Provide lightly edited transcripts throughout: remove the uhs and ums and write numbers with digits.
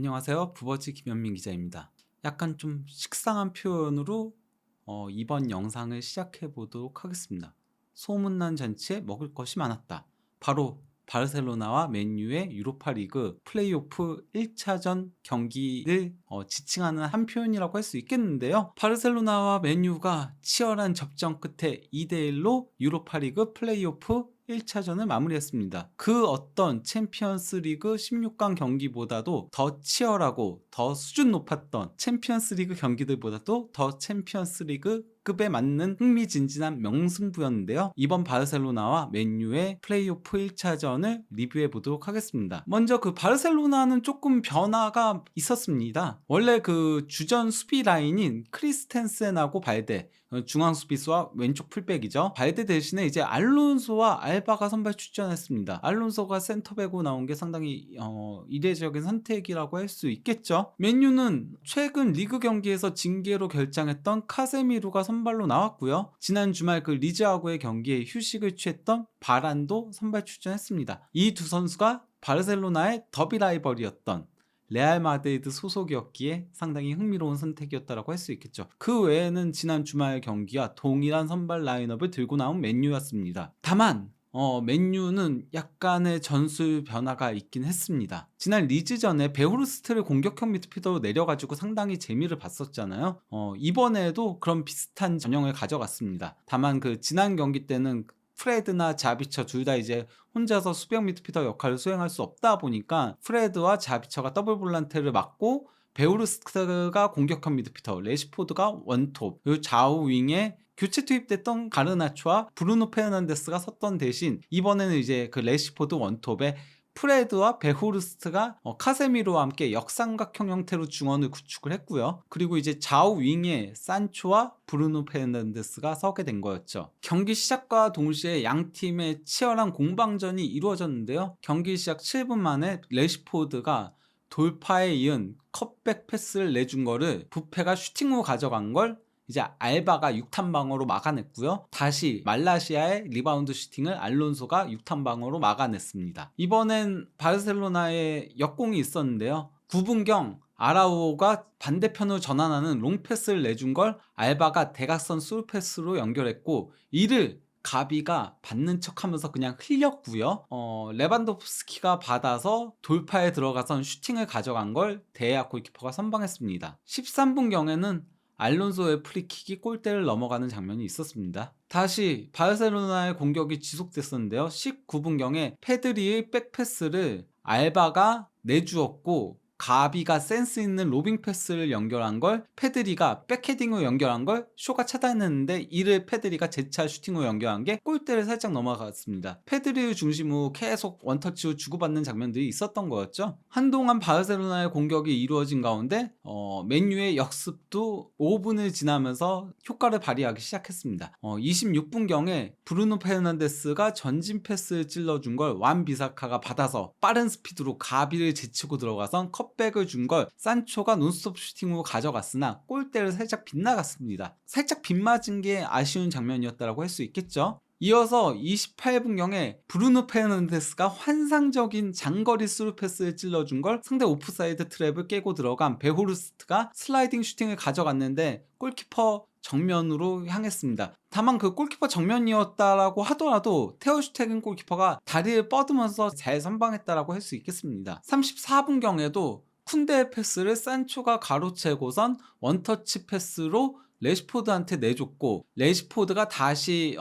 안녕하세요. 부버지 김현민 기자입니다. 약간 좀 식상한 표현으로 이번 영상을 시작해 보도록 하겠습니다. 소문난 잔치에 먹을 것이 많았다. 바로 바르셀로나와 맨유의 유로파 리그 플레이오프 1차전 경기를 지칭하는 한 표현이라고 할 수 있겠는데요. 바르셀로나와 맨유가 치열한 접전 끝에 2대1로 유로파 리그 플레이오프 1차전을 마무리했습니다. 그 어떤 챔피언스 리그 16강 경기보다도 더 치열하고 더 수준 높았던 챔피언스 리그 경기들보다도 더 챔피언스 리그 급에 맞는 흥미진진한 명승부였는데요. 이번 바르셀로나와 맨유의 플레이오프 1차전을 리뷰해 보도록 하겠습니다. 먼저 그 바르셀로나는 조금 변화가 있었습니다. 원래 그 주전 수비 라인인 크리스텐센하고 발데, 중앙 수비수와 왼쪽 풀백이죠. 발데 대신에 이제 알론소와 알바가 선발 출전했습니다. 알론소가 센터백으로 나온 게 상당히 이례적인 선택이라고 할 수 있겠죠. 맨유는 최근 리그 경기에서 징계로 결장했던 카세미루가 선발로 나왔고요. 지난 주말 그 리즈하고의 경기에 휴식을 취했던 바란도 선발 출전했습니다. 이 두 선수가 바르셀로나의 더비 라이벌이었던 레알 마드리드 소속이었기에 상당히 흥미로운 선택이었다고 할 수 있겠죠. 그 외에는 지난 주말 경기와 동일한 선발 라인업을 들고 나온 맨유였습니다. 다만 맨유는 약간의 전술 변화가 있긴 했습니다. 지난 리즈전에 베호르스트를 공격형 미드필더로 내려가지고 상당히 재미를 봤었잖아요. 이번에도 그런 비슷한 전형을 가져갔습니다. 다만 그 지난 경기 때는 프레드나 자비처 둘 다 이제 혼자서 수비형 미드필더 역할을 수행할 수 없다 보니까 프레드와 자비처가 더블 볼란테를 맡고 베오르스트가 공격형 미드필더, 레시포드가 원톱, 그리고 좌우 윙에 교체 투입됐던 가르나초와 브루노 페르난데스가 섰던 대신 이번에는 이제 그 레시포드 원톱에 프레드와 베호르스트가 카세미로와 함께 역삼각형 형태로 중원을 구축을 했고요. 그리고 이제 좌우 윙에 산초와 브루노 페르난데스가 서게 된 거였죠. 경기 시작과 동시에 양 팀의 치열한 공방전이 이루어졌는데요. 경기 시작 7분 만에 레시포드가 돌파에 이은 컷백 패스를 내준 거를 부페가 슈팅으로 가져간 걸 이제 알바가 6탄방어로 막아냈고요. 다시 말라시아의 리바운드 슈팅을 알론소가 6탄방어로 막아냈습니다. 이번엔 바르셀로나의 역공이 있었는데요. 9분경 아라우오가 반대편으로 전환하는 롱패스를 내준 걸 알바가 대각선 술패스로 연결했고, 이를 가비가 받는 척하면서 그냥 흘렸고요. 레반도프스키가 받아서 돌파에 들어가선 슈팅을 가져간 걸 데야 골키퍼가 선방했습니다. 13분경에는 알론소의 프리킥이 골대를 넘어가는 장면이 있었습니다. 다시 바르셀로나의 공격이 지속됐었는데요. 19분경에 페드리의 백패스를 알바가 내주었고, 가비가 센스 있는 로빙 패스를 연결한 걸 페드리가 백헤딩으로 연결한 걸 쇼가 차단했는데, 이를 페드리가 재차 슈팅으로 연결한 게 골대를 살짝 넘어갔습니다. 페드리를 중심으로 계속 원터치로 주고받는 장면들이 있었던 거였죠. 한동안 바르셀로나의 공격이 이루어진 가운데 맨유의 역습도 5분을 지나면서 효과를 발휘하기 시작했습니다. 26분경에 브루노 페르난데스가 전진 패스를 찔러준 걸 완 비사카가 받아서 빠른 스피드로 가비를 제치고 들어가선 컵백을 준 걸 산초가 논스톱 슈팅으로 가져갔으나 골대를 살짝 빗나갔습니다. 살짝 빗맞은 게 아쉬운 장면이었다고 할 수 있겠죠. 이어서 28분경에 브루노 페르난데스가 환상적인 장거리 스루 패스를 찔러준 걸 상대 오프사이드 트랩을 깨고 들어간 베호르스트가 슬라이딩 슈팅을 가져갔는데 골키퍼 정면으로 향했습니다. 다만 그 골키퍼 정면이었다라고 하더라도 테오 슈테겐 골키퍼가 다리를 뻗으면서 잘 선방했다라고 할 수 있겠습니다. 34분경에도 쿤데의 패스를 산초가 가로채고선 원터치 패스로 레시포드한테 내줬고, 레시포드가 다시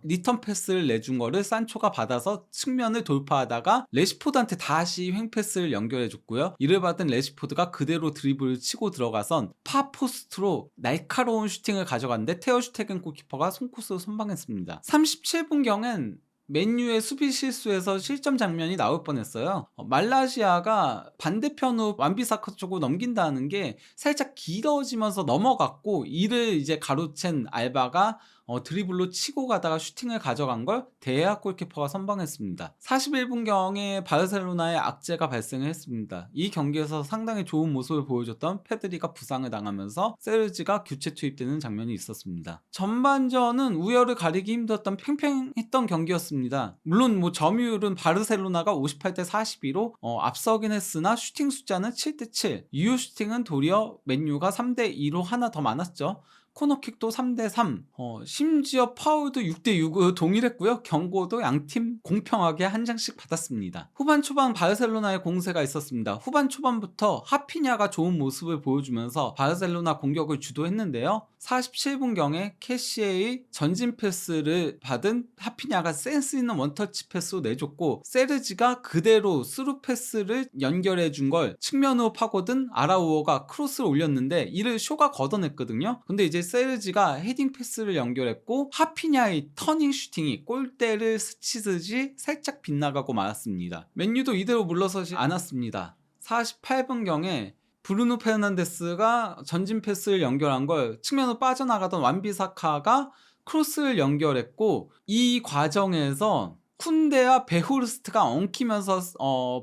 리턴 패스를 내준 거를 산초가 받아서 측면을 돌파하다가 레시포드한테 다시 횡패스를 연결해줬고요. 이를 받은 레시포드가 그대로 드리블을 치고 들어가선 파포스트로 날카로운 슈팅을 가져갔는데 테어 슈테겐 골키퍼가 손코스로 선방했습니다. 37분경엔 맨유의 수비 실수에서 실점 장면이 나올 뻔했어요. 말라시아가 반대편으로 완비사카 쪽으로 넘긴다는 게 살짝 길어지면서 넘어갔고, 이를 이제 가로챈 알바가 드리블로 치고 가다가 슈팅을 가져간 걸 데아 골키퍼가 선방했습니다. 41분경에 바르셀로나에 악재가 발생했습니다. 이 경기에서 상당히 좋은 모습을 보여줬던 페드리가 부상을 당하면서 세르지가 교체 투입되는 장면이 있었습니다. 전반전은 우열을 가리기 힘들었던 팽팽했던 경기였습니다. 물론 점유율은 바르셀로나가 58대 42로 앞서긴 했으나 슈팅 숫자는 7대 7, 유효 슈팅은 도리어 맨유가 3대 2로 하나 더 많았죠. 코너킥도 3대 3, 심지어 파울도 6대 6 동일했고요. 경고도 양팀 공평하게 한 장씩 받았습니다. 후반 초반 바르셀로나의 공세가 있었습니다. 후반 초반부터 하피냐가 좋은 모습을 보여주면서 바르셀로나 공격을 주도했는데요. 47분경에 캐시에의 전진 패스를 받은 하피냐가 센스 있는 원터치 패스로 내줬고, 세르지가 그대로 스루 패스를 연결해 준 걸 측면으로 파고든 아라우오가 크로스를 올렸는데 이를 쇼가 걷어냈거든요. 근데 이제 세르지가 헤딩 패스를 연결했고 하피냐의 터닝 슈팅이 골대를 스치듯이 살짝 빗나가고 말았습니다. 맨유도 이대로 물러서지 않았습니다. 48분경에 브루노 페르난데스가 전진 패스를 연결한 걸 측면으로 빠져나가던 완비사카가 크로스를 연결했고, 이 과정에서 쿤데와 베후르스트가 엉키면서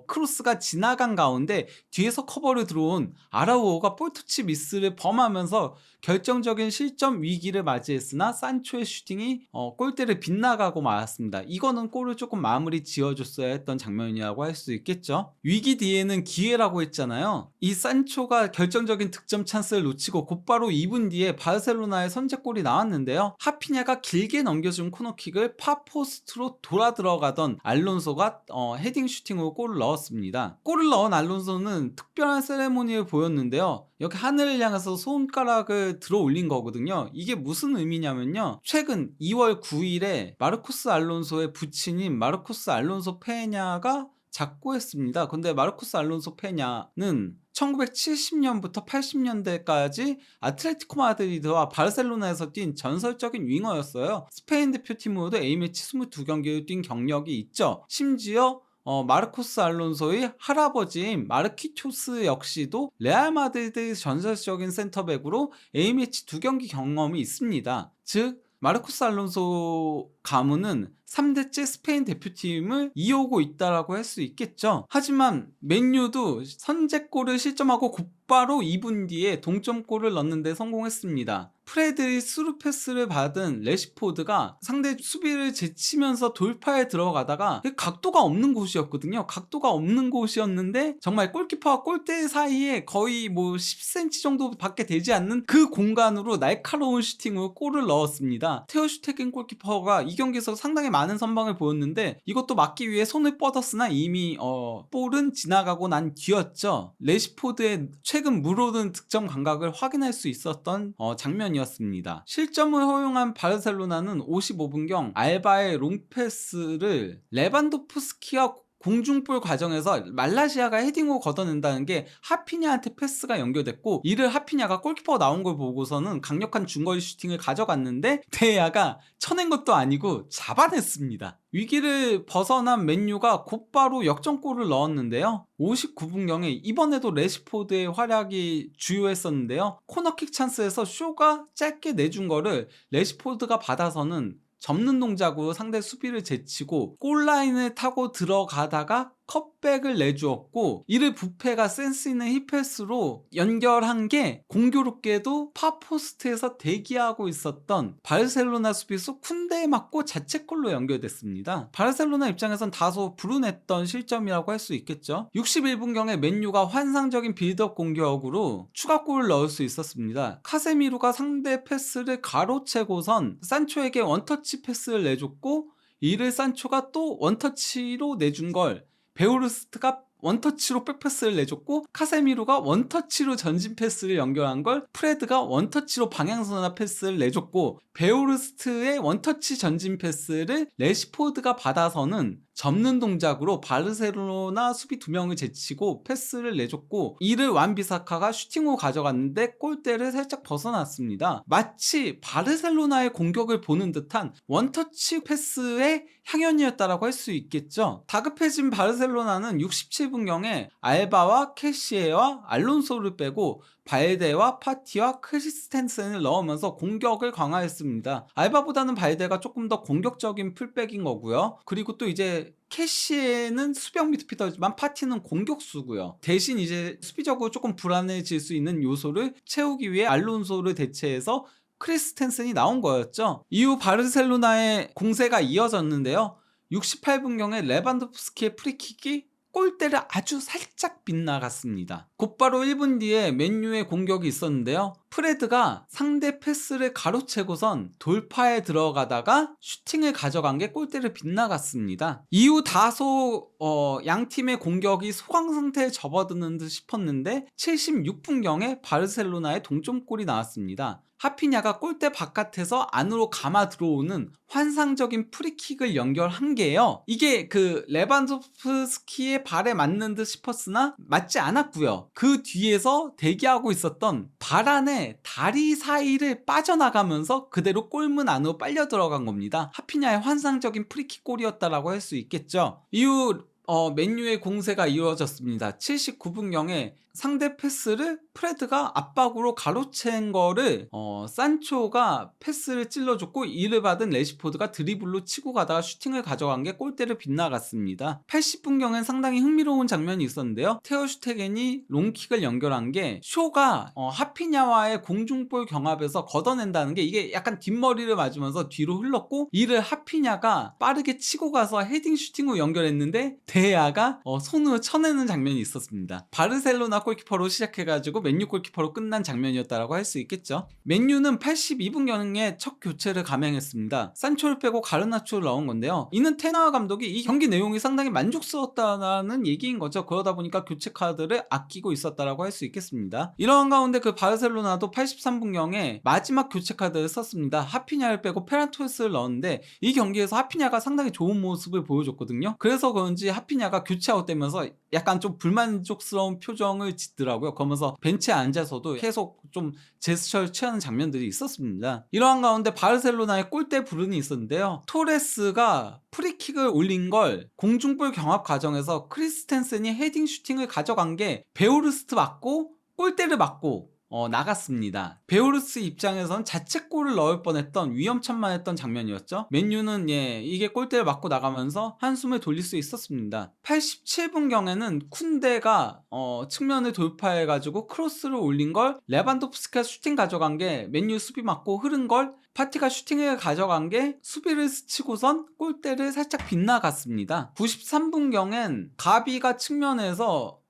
크로스가 지나간 가운데 뒤에서 커버를 들어온 아라우오가 볼터치 미스를 범하면서 결정적인 실점 위기를 맞이했으나 산초의 슈팅이 골대를 빗나가고 말았습니다. 이거는 골을 조금 마무리 지어줬어야 했던 장면이라고 할 수 있겠죠. 위기 뒤에는 기회라고 했잖아요. 이 산초가 결정적인 득점 찬스를 놓치고 곧바로 2분 뒤에 바르셀로나의 선제골이 나왔는데요. 하피냐가 길게 넘겨준 코너킥을 파포스트로 돌아 들어가던 알론소가 헤딩 슈팅으로 골을 넣었습니다. 골을 넣은 알론소는 특별한 세레모니를 보였는데요. 이렇게 하늘을 향해서 손가락을 들어 올린 거거든요. 이게 무슨 의미냐면요, 최근 2월 9일에 마르코스 알론소의 부친인 마르코스 알론소 페냐가 작고했습니다. 근데 마르코스 알론소 페냐는 1970년부터 80년대까지 아틀레티코 마드리드와 바르셀로나에서 뛴 전설적인 윙어였어요. 스페인 대표팀으로도 A매치 22경기를 뛴 경력이 있죠. 심지어 마르코스 알론소의 할아버지인 마르키초스 역시도 레알 마드리드의 전설적인 센터백으로 A매치 2경기 경험이 있습니다. 즉 마르코스 알론소 가문은 3대째 스페인 대표팀을 이어오고 있다라고 할 수 있겠죠. 하지만 맨유도 선제골을 실점하고 곧바로 2분 뒤에 동점골을 넣는데 성공했습니다. 프레드의 스루 패스를 받은 레시포드가 상대 수비를 제치면서 돌파에 들어가다가 각도가 없는 곳이었거든요. 각도가 없는 곳이었는데 정말 골키퍼와 골대 사이에 거의 10cm 정도밖에 되지 않는 그 공간으로 날카로운 슈팅으로 골을 넣었습니다. 테오 슈테겐 골키퍼가 이 경기에서 상당히 많은 선방을 보였는데 이것도 막기 위해 손을 뻗었으나 이미 볼은 지나가고 난 뒤였죠. 레시포드의 최근 물오른 득점 감각을 확인할 수 있었던 장면이었습니다. 실점을 허용한 바르셀로나는 55분경 알바의 롱패스를 레반도프스키와 공중볼 과정에서 말라시아가 헤딩으로 걷어낸다는 게 하피냐한테 패스가 연결됐고, 이를 하피냐가 골키퍼가 나온 걸 보고서는 강력한 중거리 슈팅을 가져갔는데 데야가 쳐낸 것도 아니고 잡아냈습니다. 위기를 벗어난 맨유가 곧바로 역전골을 넣었는데요. 59분경에 이번에도 레시포드의 활약이 주요했었는데요. 코너킥 찬스에서 쇼가 짧게 내준 거를 레시포드가 받아서는 접는 동작으로 상대 수비를 제치고 골라인을 타고 들어가다가 컵백을 내주었고, 이를 부페가 센스 있는 힙패스로 연결한 게 공교롭게도 파포스트에서 대기하고 있었던 바르셀로나 수비수 쿤데에 맞고 자책골로 연결됐습니다. 바르셀로나 입장에선 다소 불운했던 실점이라고 할 수 있겠죠. 61분경에 맨유가 환상적인 빌드업 공격으로 추가골을 넣을 수 있었습니다. 카세미루가 상대 패스를 가로채고선 산초에게 원터치 패스를 내줬고, 이를 산초가 또 원터치로 내준 걸 베우르스트가 원터치로 백패스를 내줬고, 카세미루가 원터치로 전진 패스를 연결한 걸 프레드가 원터치로 방향선화 패스를 내줬고, 베오르스트의 원터치 전진 패스를 레시포드가 받아서는 접는 동작으로 바르셀로나 수비 2명을 제치고 패스를 내줬고, 이를 완비사카가 슈팅으로 가져갔는데 골대를 살짝 벗어났습니다. 마치 바르셀로나의 공격을 보는 듯한 원터치 패스의 향연이었다라고 할 수 있겠죠. 다급해진 바르셀로나는 67분경에 알바와 캐시에와 알론소를 빼고 발데와 파티와 크리스텐센을 넣으면서 공격을 강화했습니다. 알바보다는 발데가 조금 더 공격적인 풀백인 거고요. 그리고 또 이제 캐시에는 수비형 미드필더지만 파티는 공격수고요. 대신 이제 수비적으로 조금 불안해질 수 있는 요소를 채우기 위해 알론소를 대체해서 크리스텐센이 나온 거였죠. 이후 바르셀로나의 공세가 이어졌는데요. 68분경에 레반도프스키의 프리킥이 골대를 아주 살짝 빗나갔습니다. 곧바로 1분 뒤에 맨유의 공격이 있었는데요. 프레드가 상대 패스를 가로채고선 돌파에 들어가다가 슈팅을 가져간 게 골대를 빗나갔습니다. 이후 다소 양팀의 공격이 소강 상태에 접어드는 듯 싶었는데 76분경에 바르셀로나의 동점골이 나왔습니다. 하피냐가 골대 바깥에서 안으로 감아 들어오는 환상적인 프리킥을 연결한 게요. 이게 그 레반도프스키의 발에 맞는 듯 싶었으나 맞지 않았고요. 그 뒤에서 대기하고 있었던 바란의 다리 사이를 빠져나가면서 그대로 골문 안으로 빨려 들어간 겁니다. 하피냐의 환상적인 프리킥 골이었다라고 할 수 있겠죠. 이후 맨유의 공세가 이루어졌습니다. 79분경에 상대 패스를 프레드가 압박으로 가로챈 거를 산초가 패스를 찔러줬고 이를 받은 레시포드가 드리블로 치고 가다가 슈팅을 가져간 게 골대를 빗나갔습니다. 80분경엔 상당히 흥미로운 장면이 있었는데요. 테오 슈테겐이 롱킥을 연결한 게 쇼가 하피냐와의 공중볼 경합에서 걷어낸다는 게 이게 약간 뒷머리를 맞으면서 뒤로 흘렀고 이를 하피냐가 빠르게 치고 가서 헤딩 슈팅으로 연결했는데 데야가 손으로 쳐내는 장면이 있었습니다. 바르셀로나 골키퍼로 시작해가지고 맨유 골키퍼로 끝난 장면이었다라고 할 수 있겠죠. 맨유는 82분경에 첫 교체를 감행했습니다. 산초를 빼고 가르나초를 넣은 건데요. 이는 테나 감독이 이 경기 내용이 상당히 만족스러웠다는 얘기인 거죠. 그러다 보니까 교체 카드를 아끼고 있었다라고 할 수 있겠습니다. 이러한 가운데 그 바르셀로나도 83분경에 마지막 교체 카드를 썼습니다. 하피냐를 빼고 페란토스를 넣었는데 이 경기에서 하피냐가 상당히 좋은 모습을 보여줬거든요. 그래서 그런지 하피냐가 교체 아웃되면서 약간 좀 불만족스러운 표정을 짓더라고요. 그러면서 벤치에 앉아서도 계속 좀 제스처를 취하는 장면들이 있었습니다. 이러한 가운데 바르셀로나의 골대 불운이 있었는데요. 토레스가 프리킥을 올린 걸 공중볼 경합 과정에서 크리스텐센이 헤딩 슈팅을 가져간 게 베오르스트 맞고 골대를 맞고 나갔습니다. 베오르스 입장에선 자책골을 넣을 뻔했던 위험천만했던 장면이었죠. 맨유는 이게 골대를 맞고 나가면서 한숨을 돌릴 수 있었습니다. 87분경에는 쿤데가 측면을 돌파해가지고 크로스를 올린 걸 레반도프스키가 슈팅 가져간 게 맨유 수비 맞고 흐른 걸 파티가 슈팅을 가져간 게 수비를 스치고선 골대를 살짝 빗나갔습니다. 93분경엔 가비가 측면에서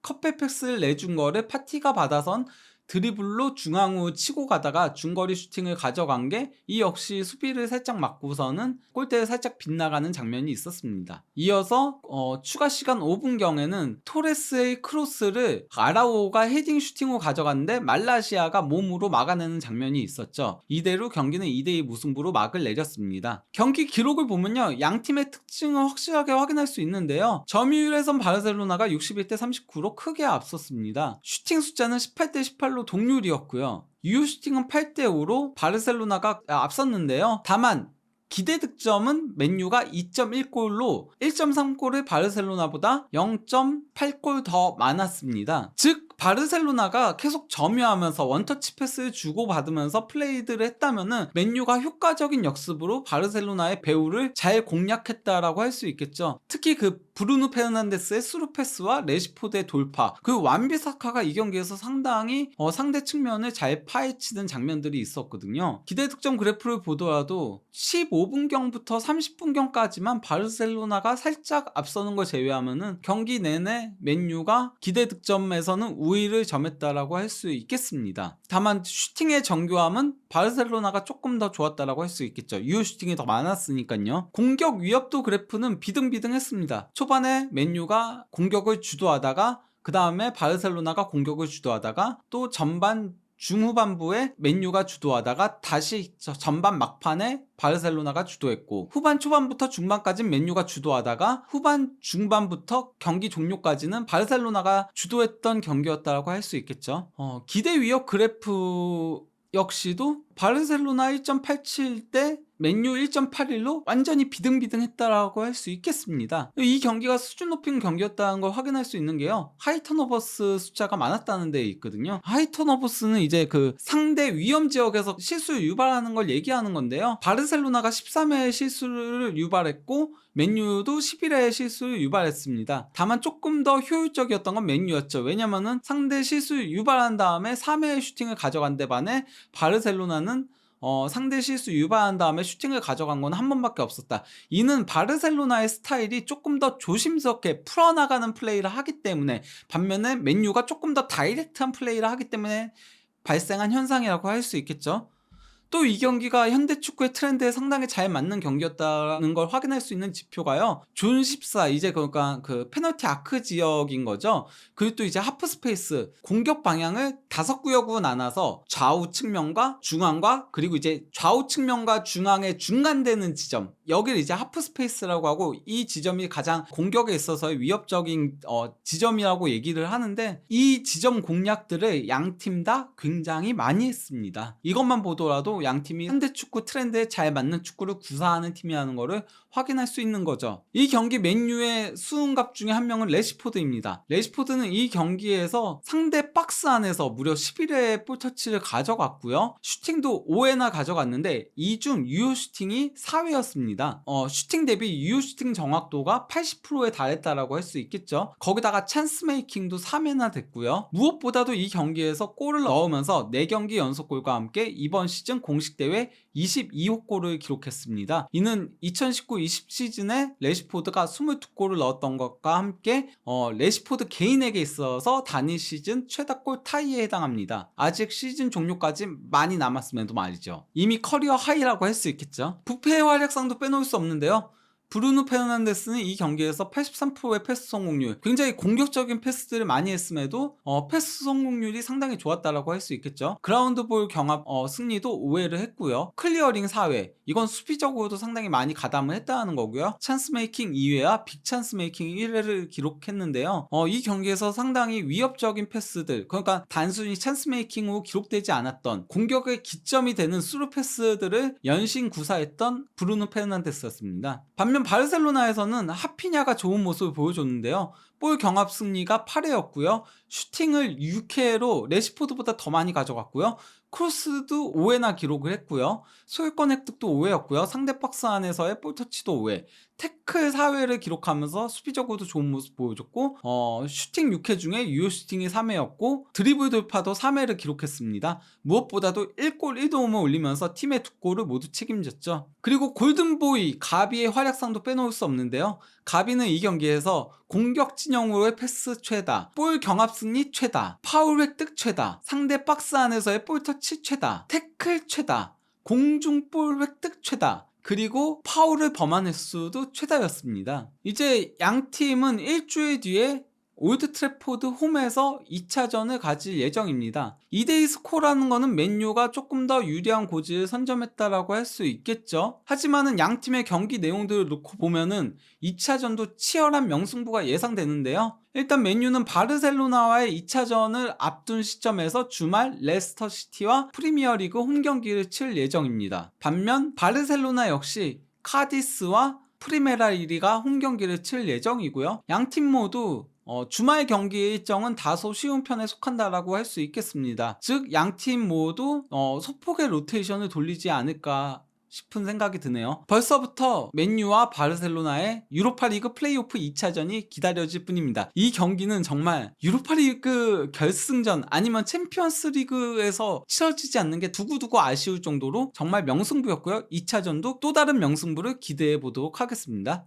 컵백 패스를 내준 거를 파티가 받아선 드리블로 중앙으로 치고 가다가 중거리 슈팅을 가져간 게 이 역시 수비를 살짝 맞고서는 골대에 살짝 빗나가는 장면이 있었습니다. 이어서 추가 시간 5분경에는 토레스의 크로스를 아라오가 헤딩 슈팅으로 가져갔는데 말라시아가 몸으로 막아내는 장면이 있었죠. 이대로 경기는 2대2 무승부로 막을 내렸습니다. 경기 기록을 보면요, 양팀의 특징을 확실하게 확인할 수 있는데요. 점유율에선 바르셀로나가 61대 39로 크게 앞섰습니다. 슈팅 숫자는 18대 18로 동률이었고요. 유효 슈팅은 8대5로 바르셀로나가 앞섰는데요. 다만 기대 득점은 맨유가 2.1골로 1.3골을 바르셀로나보다 0.8골 더 많았습니다. 즉 바르셀로나가 계속 점유하면서 원터치 패스를 주고받으면서 플레이들을 했다면은 맨유가 효과적인 역습으로 바르셀로나의 배후를 잘 공략했다라고 할 수 있겠죠. 특히 그 브루노 페르난데스의 스루 패스와 레시포드의 돌파, 그 완비사카가 이 경기에서 상당히 상대 측면을 잘 파헤치는 장면들이 있었거든요. 기대 득점 그래프를 보더라도 15분경부터 30분경까지만 바르셀로나가 살짝 앞서는 걸 제외하면은 경기 내내 맨유가 기대 득점에서는 우위를 점했다라고 할 수 있겠습니다. 다만 슈팅의 정교함은 바르셀로나가 조금 더 좋았다라고 할 수 있겠죠. 유효 슈팅이 더 많았으니까요. 공격 위협도 그래프는 비등비등했습니다. 초반에 맨유가 공격을 주도하다가 그 다음에 바르셀로나가 공격을 주도하다가 또 전반 중후반부에 맨유가 주도하다가 다시 전반 막판에 바르셀로나가 주도했고, 후반 초반부터 중반까지는 맨유가 주도하다가 후반 중반부터 경기 종료까지는 바르셀로나가 주도했던 경기였다고 할 수 있겠죠. 기대 위협 그래프 역시도 바르셀로나 1.87 대 맨유 1.81로 완전히 비등비등했다라고 할 수 있겠습니다. 이 경기가 수준 높은 경기였다는 걸 확인할 수 있는 게요, 하이 턴오버스 숫자가 많았다는 데 있거든요. 하이 턴오버스는 이제 그 상대 위험 지역에서 실수를 유발하는 걸 얘기하는 건데요, 바르셀로나가 13회의 실수를 유발했고 맨유도 11회의 실수를 유발했습니다. 다만 조금 더 효율적이었던 건 맨유였죠. 왜냐면은 상대 실수를 유발한 다음에 3회의 슈팅을 가져간 데 반해 바르셀로나는 상대 실수 유발한 다음에 슈팅을 가져간 건 한 번밖에 없었다. 이는 바르셀로나의 스타일이 조금 더 조심스럽게 풀어나가는 플레이를 하기 때문에, 반면에 맨유가 조금 더 다이렉트한 플레이를 하기 때문에 발생한 현상이라고 할 수 있겠죠. 또 이 경기가 현대 축구의 트렌드에 상당히 잘 맞는 경기였다는 걸 확인할 수 있는 지표가요, 존 14, 이제 그러니까 그 페널티 아크 지역인 거죠. 그리고 또 이제 하프 스페이스, 공격 방향을 5구역으로 나눠서 좌우 측면과 중앙과 그리고 이제 좌우 측면과 중앙의 중간되는 지점, 여기를 이제 하프 스페이스라고 하고, 이 지점이 가장 공격에 있어서 위협적인 지점이라고 얘기를 하는데, 이 지점 공략들을 양 팀 다 굉장히 많이 했습니다. 이것만 보더라도 양 팀이 현대 축구 트렌드에 잘 맞는 축구를 구사하는 팀이라는 것을 확인할 수 있는 거죠. 이 경기 맨유의 수훈갑 중에 한 명은 레시포드입니다. 레시포드는 이 경기에서 상대 박스 안에서 무려 11회의 볼터치를 가져갔고요, 슈팅도 5회나 가져갔는데 이 중 유효 슈팅이 4회였습니다. 슈팅 대비 유효 슈팅 정확도가 80%에 달했다라고 할 수 있겠죠. 거기다가 찬스 메이킹도 3회나 됐고요. 무엇보다도 이 경기에서 골을 넣으면서 4경기 연속골과 함께 이번 시즌 공식 대회 22호 골을 기록했습니다. 이는 2019-20 시즌에 레시포드가 22골을 넣었던 것과 함께 레시포드 개인에게 있어서 단일 시즌 최다골 타이에 해당합니다. 아직 시즌 종료까지 많이 남았음에도 말이죠. 이미 커리어 하이라고 할 수 있겠죠. 부패의 활약상도 빼놓을 수 없는데요, 브루노 페르난데스는 이 경기에서 83%의 패스 성공률, 굉장히 공격적인 패스들을 많이 했음에도 패스 성공률이 상당히 좋았다라고 할 수 있겠죠. 그라운드볼 경합 승리도 5회를 했고요, 클리어링 4회, 이건 수비적으로도 상당히 많이 가담을 했다는 거고요. 찬스 메이킹 2회와 빅 찬스 메이킹 1회를 기록했는데요, 이 경기에서 상당히 위협적인 패스들, 그러니까 단순히 찬스 메이킹으로 기록되지 않았던 공격의 기점이 되는 스루 패스들을 연신 구사했던 브루노 페르난데스였습니다. 반면 바르셀로나에서는 하피냐가 좋은 모습을 보여줬는데요, 볼 경합 승리가 8회였고요, 슈팅을 6회로 레시포드보다 더 많이 가져갔고요, 크로스도 5회나 기록을 했고요, 소유권 획득도 5회였고요, 상대 박스 안에서의 볼터치도 5회, 태클 4회를 기록하면서 수비적으로도 좋은 모습 보여줬고, 슈팅 6회 중에 유효 슈팅이 3회였고 드리블 돌파도 3회를 기록했습니다. 무엇보다도 1골 1도움을 올리면서 팀의 2골을 모두 책임졌죠. 그리고 골든보이 가비의 활약상도 빼놓을 수 없는데요, 가비는 이 경기에서 공격 진영으로의 패스 최다, 볼 경합 승리 최다, 파울 획득 최다, 상대 박스 안에서의 볼 터치 최다, 태클 최다, 공중볼 획득 최다, 그리고 파울을 범한 횟수도 최다였습니다. 이제 양 팀은 일주일 뒤에 올드 트래포드 홈에서 2차전을 가질 예정입니다. 2대2 스코어라는 거는 맨유가 조금 더 유리한 고지를 선점했다라고 할 수 있겠죠. 하지만은 양 팀의 경기 내용들을 놓고 보면은 2차전도 치열한 명승부가 예상되는데요, 일단 맨유는 바르셀로나와의 2차전을 앞둔 시점에서 주말 레스터 시티와 프리미어리그 홈경기를 칠 예정입니다. 반면 바르셀로나 역시 카디스와 프리메라 리가 홈경기를 칠 예정이고요, 양 팀 모두 주말 경기의 일정은 다소 쉬운 편에 속한다라고 할 수 있겠습니다. 즉 양 팀 모두 소폭의 로테이션을 돌리지 않을까 싶은 생각이 드네요. 벌써부터 맨유와 바르셀로나의 유로파리그 플레이오프 2차전이 기다려질 뿐입니다. 이 경기는 정말 유로파리그 결승전 아니면 챔피언스리그에서 치러지지 않는 게 두고두고 아쉬울 정도로 정말 명승부였고요. 2차전도 또 다른 명승부를 기대해 보도록 하겠습니다.